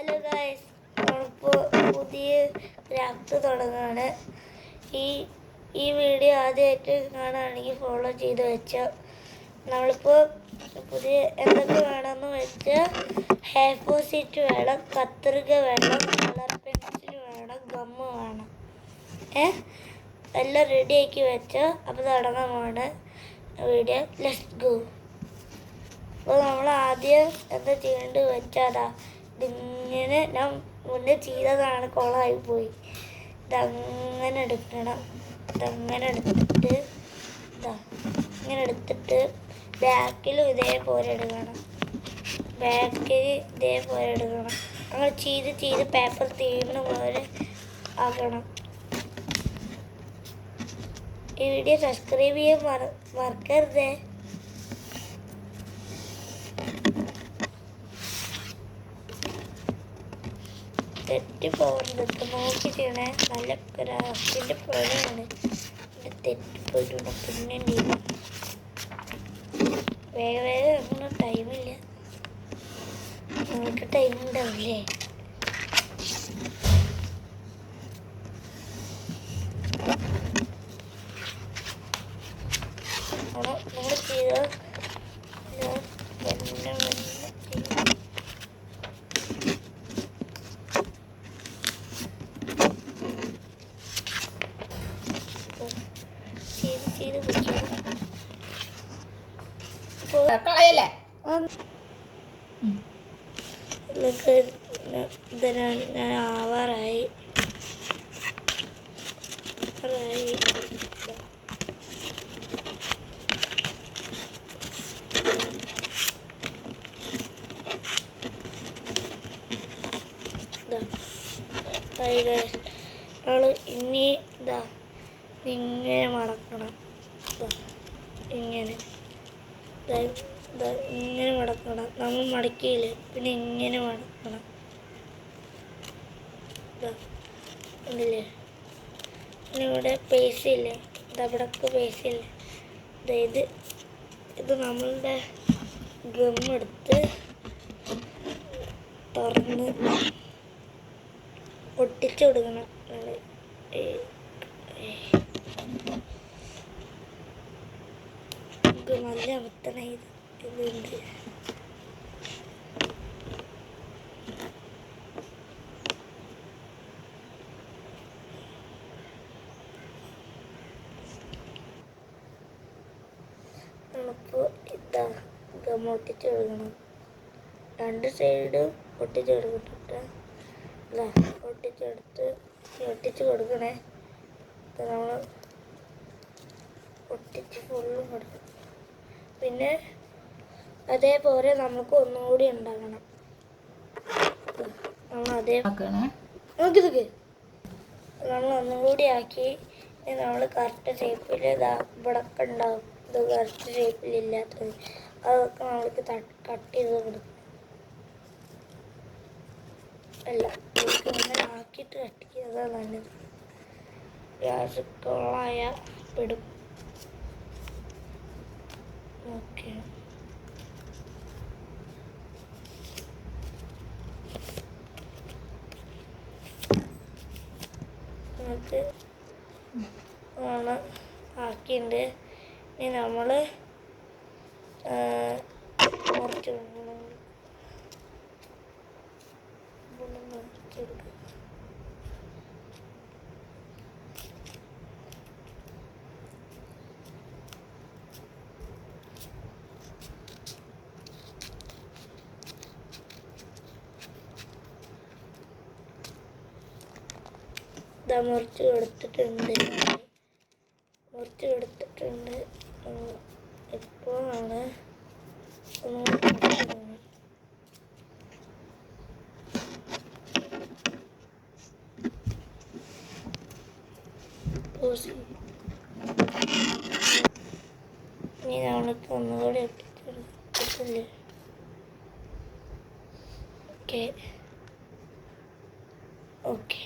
Hello guys, നമ്മളിപ്പോൾ പുതിയ craft തുടങ്ങുകയാണ്. ഈ വീഡിയോ ആദ്യമായിട്ട് കാണുകയാണെങ്കിൽ ഫോളോ ചെയ്ത് വെച്ചാൽ നമ്മളിപ്പോൾ പുതിയ എന്തൊക്കെ വേണമെന്ന് വെച്ചാൽ ഹെയർ പോസിറ്റ് വേണം, കത്രിക വേണം, കളർ പെൻസിൽ വേണം, ഗമ്മ് വേണം. എല്ലാം റെഡിയാക്കി വെച്ചാൽ അപ്പോൾ തുടങ്ങാമാണ് വീഡിയോ. Let's go. അപ്പോൾ നമ്മൾ ആദ്യം എന്താ ചെയ്യേണ്ടത് വെച്ചാൽ ഇതിങ്ങനെ ഞാൻ മുന്നേ ചെയ്തതാണ്, കുളമായിപ്പോയി. ഇതങ്ങനെ എടുക്കണം, ഇതങ്ങനെ എടുത്തിട്ട് ഇങ്ങനെ എടുത്തിട്ട് ബാക്കിലും ഇതേപോലെ എടുക്കണം, അങ്ങനെ ചെയ്ത് പേപ്പർ തീരുന്ന പോലെ ആക്കണം. ഈ വീഡിയോ സബ്സ്ക്രൈബ് ചെയ്യാൻ മറക്കരുതേ. തെറ്റിപ്പോകുന്നതൊക്കെ നോക്കി ചെയ്യണേ. നല്ല ക്രാഫ്റ്റിൻ്റെ പണിയാണ്. തെറ്റിപ്പോയിട്ടുണ്ട്. പിന്നെ വേഗം ഒന്നും ടൈമില്ല. നിങ്ങൾക്ക് ടൈം ഉണ്ടാവില്ലേ? നമ്മൾ ചെയ്ത കളയല്ലേ? ഞാൻ ആവാറായി. ഇനി ഇങ്ങനെ മടക്കണം, ഇങ്ങനെ ഇങ്ങനെ മടക്കണം. നമ്മൾ മടക്കിയില്ലേ, പിന്നെ ഇങ്ങനെ മടക്കണം. ഇല്ലേ, പിന്നെ ഇവിടെ പേസ് ഇല്ലേ, ഇതവിടൊക്കെ പേസ് ഇല്ലേ, ഇത് നമ്മളുടെ ഗമ്മെടുത്ത് തുറന്ന് ഒട്ടിച്ചു കൊടുക്കണം. നല്ല അമർത്തണ ഇതുണ്ട്. നമുക്ക് ഗം ഒട്ടിച്ച് കൊടുക്കണം. രണ്ട് സൈഡും ഒട്ടിച്ച് കൊടുക്കട്ടെ. ഒട്ടിച്ച് കൊടുക്കണേ. നമ്മൾ ഒട്ടിച്ച് ഫുള്ളും കൊടുക്കണം. പിന്നെ അതേപോലെ നമുക്ക് ഒന്നുകൂടി ഉണ്ടാക്കണം. നമ്മൾ ഒന്നും കൂടി ആക്കി നമ്മൾ കറക്റ്റ് ഷേപ്പിൽ ഇവിടൊക്കെ ഉണ്ടാവും. ഇത് കറക്റ്റ് ഷേപ്പിലില്ലാത്തത് അതൊക്കെ നമ്മൾക്ക് കട്ട് ചെയ്ത് കൊടുക്കും. അല്ല, ഇങ്ങനെ ആക്കിയിട്ട് കട്ട് ചെയ്തതാണ് നല്ലത്. ഗ്യാസ് കൊള്ളായ പെടും. ഓക്കെ, നമുക്ക് ആക്കിയിട്ടുണ്ട്. ഇനി നമ്മൾ കുറച്ച് മുറിച്ച് കൊടുത്തിട്ടുണ്ട്. ഇപ്പോഴാണ് ഇനി നമ്മൾക്ക് ഒന്നുകൂടി ഒട്ടിച്ചില്ലേ. ഓക്കെ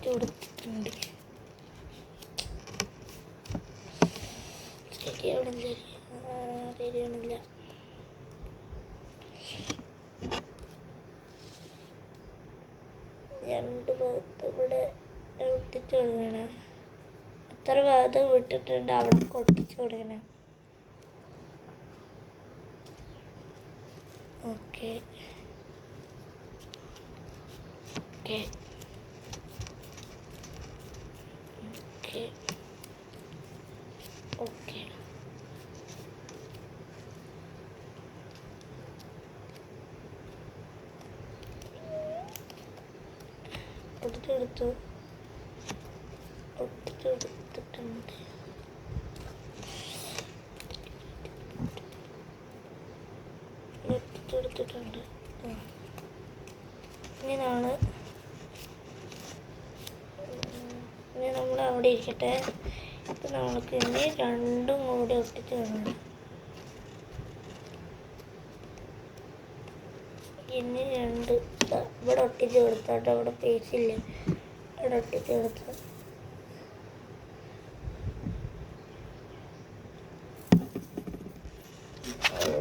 കൊടുത്തിട്ടുണ്ട്. ശരിയാവണില്ല. രണ്ട് ഭാഗത്ത് ഇവിടെ ഒട്ടിച്ചു കൊടുക്കണം. എത്ര ഭാഗത്ത് വിട്ടിട്ടുണ്ട് അവിടെ ഒട്ടിച്ചു കൊടുക്കണം. Okay okay okay okay. ഒട്ടിച്ചെടുത്തിട്ടുണ്ട്. ഒട്ടിച്ചെടുത്തിട്ടുണ്ട്. ഇനി നമ്മൾ അവിടെ ഇരിക്കട്ടെ. ഇപ്പം നമ്മൾക്ക് ഇനി രണ്ടും കൂടി ഒട്ടിച്ച് വേണം. ഇനി രണ്ട് ഇവിടെ ഒട്ടിച്ച് കൊടുത്തോട്ടെ. അവിടെ പേസില്ല, ഇവിടെ ഒട്ടിച്ച് കൊടുത്തു.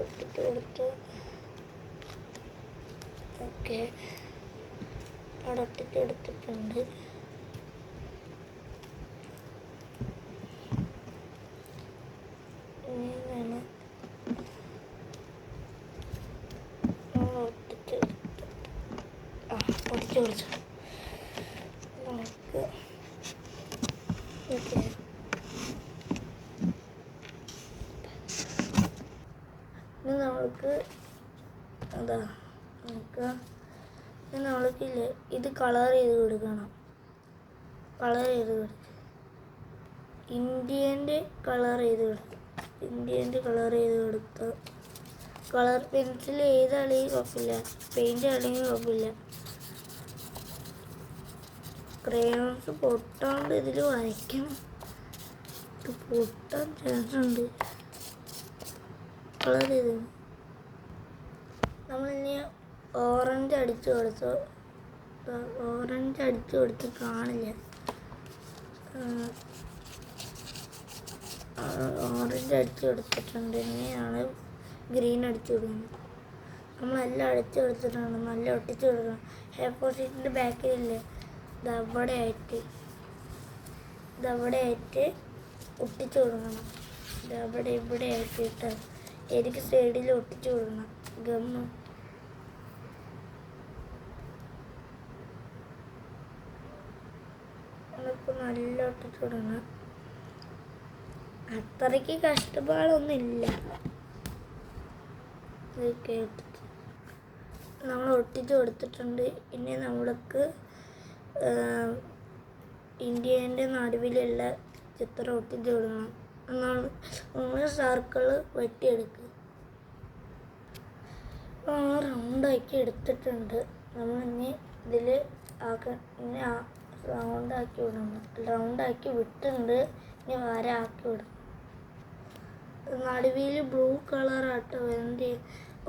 ഒട്ടിച്ച് കൊടുത്തു. ഓക്കെ, അവിടെ ഒട്ടിച്ച് കൊടുത്തിട്ടുണ്ട്. ഒട്ടിച്ച് കൊടുത്തു. നമുക്ക് ഓക്കെ, ഇനി നമ്മൾക്ക് നമ്മൾക്കില്ലേ ഇത് കളർ ചെയ്ത് കൊടുക്കണം. ഇന്ത്യൻ്റെ കളർ ചെയ്ത് കൊടുത്തു. കളർ പെൻസിൽ ഏതാണെങ്കിൽ കുഴപ്പമില്ല, പെയിൻ്റ് ആണെങ്കിൽ കുഴപ്പമില്ല. ക്രയോൺസ് പൊട്ടാണ്ട് ഇതിൽ വരയ്ക്കണം. ഇത് പൊട്ടാൻ ചാൻസ് ഉണ്ട്. കളർ ചെയ്ത് നമ്മളിനി ഓറഞ്ച് അടിച്ചു കൊടുത്ത് കാണില്ല. ഓറഞ്ച് അടിച്ചു കൊടുത്തിട്ടുണ്ട്. ഇനിയാണ് ഗ്രീൻ അടിച്ചു കൊടുക്കുന്നത്. നമ്മളെല്ലാം അടിച്ചു കൊടുത്തിട്ടുണ്ട്. നല്ല ഒട്ടിച്ചു കൊടുക്കണം. ഹെയർ ഷീറ്റിൻ്റെ ബാക്കിലില്ലേ ഇതവിടെ ആയിട്ട് ഒട്ടിച്ചു കൊടുക്കണം. ഇവിടെ ആയിട്ട് ഇട്ട് എനിക്ക് സൈഡിൽ ഒട്ടിച്ചു കൊടുക്കണം. ഗമ്മ് ഇപ്പോൾ നല്ല ഒട്ടിച്ചു കൊടുക്കണം. അത്രയ്ക്ക് കഷ്ടപ്പാടൊന്നുമില്ല. ഇതൊക്കെ നമ്മൾ ഒട്ടിച്ചു കൊടുത്തിട്ടുണ്ട്. ഇനി നമ്മൾക്ക് ഇന്ത്യൻ്റെ നടുവിലുള്ള ചിത്രം ഒട്ടിച്ചു കൊടുക്കണം. നമ്മൾ സർക്കിൾ വെട്ടിയെടുക്കുക. റൗണ്ടാക്കി എടുത്തിട്ടുണ്ട്. നമ്മളിനി ഇതിൽ റൗണ്ടാക്കി വിട്ടുണ്ട്. ഇനി വര ആക്കി വിടണം. നടുവിൽ ബ്ലൂ കളറാട്ടോ. എൻ്റെ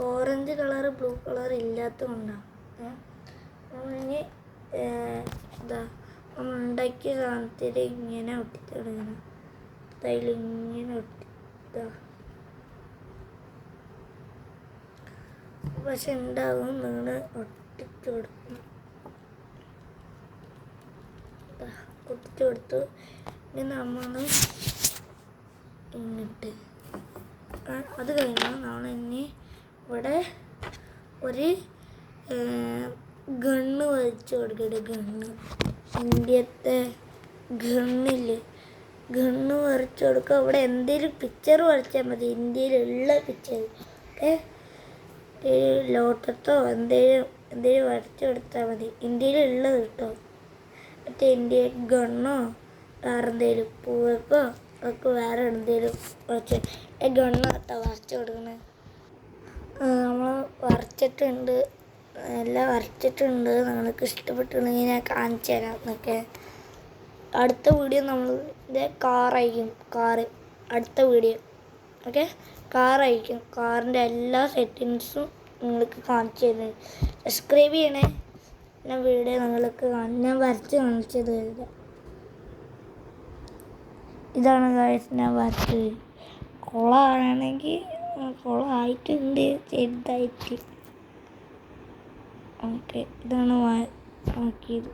ഓറഞ്ച് കളർ ബ്ലൂ കളർ ഇല്ലാത്തത് കൊണ്ടാണ്. നമ്മളിനി നമ്മൾ ഉണ്ടാക്കിയ സാധനത്തിൽ ഇങ്ങനെ ഒട്ടിച്ചു കൊടുക്കണം. അതിലിങ്ങനെ പക്ഷെ ഉണ്ടാവും. നിങ്ങൾ ഒട്ടിച്ചു കൊടുക്കണം. ഒട്ടിച്ചു കൊടുത്തു. ഇനി നമ്മൾ ഇങ്ങിട്ട് അത് കഴിഞ്ഞാൽ നമ്മൾ ഇനി ഇവിടെ ഒരു ഗണ്ണ് വരച്ച് കൊടുക്കട്ടെ. ഇന്ത്യത്തെ ഗണ്ണ് വരച്ച് കൊടുക്കുക. ഇവിടെ എന്തെങ്കിലും പിക്ചർ വരച്ചാൽ മതി. ഇന്ത്യയിലുള്ള പിക്ചർ. ഓക്കെ, ലോട്ടത്തോ എന്തെങ്കിലും വരച്ച് കൊടുത്താൽ മതി. ഇന്ത്യയിലുള്ളത് കേട്ടോ. മറ്റേ ഇന്ത്യ ഗണ്ണോ വേറെ എന്തെങ്കിലും പൂവൊക്കെ ഒക്കെ വേറെ എന്തെങ്കിലും വരച്ച് ഗണ്ണ് കേട്ടോ വരച്ച് കൊടുക്കണേ. നമ്മൾ വരച്ചിട്ടുണ്ട്, എല്ലാം വരച്ചിട്ടുണ്ട്. നിങ്ങൾക്ക് ഇഷ്ടപ്പെട്ടിട്ടുണ്ടെങ്കിൽ ഞാൻ കാണിച്ചു തരാം എന്നൊക്കെ. അടുത്ത വീഡിയോ നമ്മളിൻ്റെ കാറായിരിക്കും. അടുത്ത വീഡിയോ ഓക്കെ, കാറായിരിക്കും. കാറിൻ്റെ എല്ലാ സെറ്റിങ്സും നിങ്ങൾക്ക് കാണിച്ചു തരുന്നത്. സബ്സ്ക്രൈബ് ചെയ്യണേ. ഞാൻ വീഡിയോ നിങ്ങൾക്ക് ഞാൻ വരച്ച് കാണിച്ചത് ഇതാണ് ഗായ്സ്. ഞാൻ വരച്ചത് കുളമാണെങ്കിൽ കുളമായിട്ടുണ്ട് ചെറുതായിട്ട്. ഓക്കെ, ഇതാണ് നോക്കിയത്.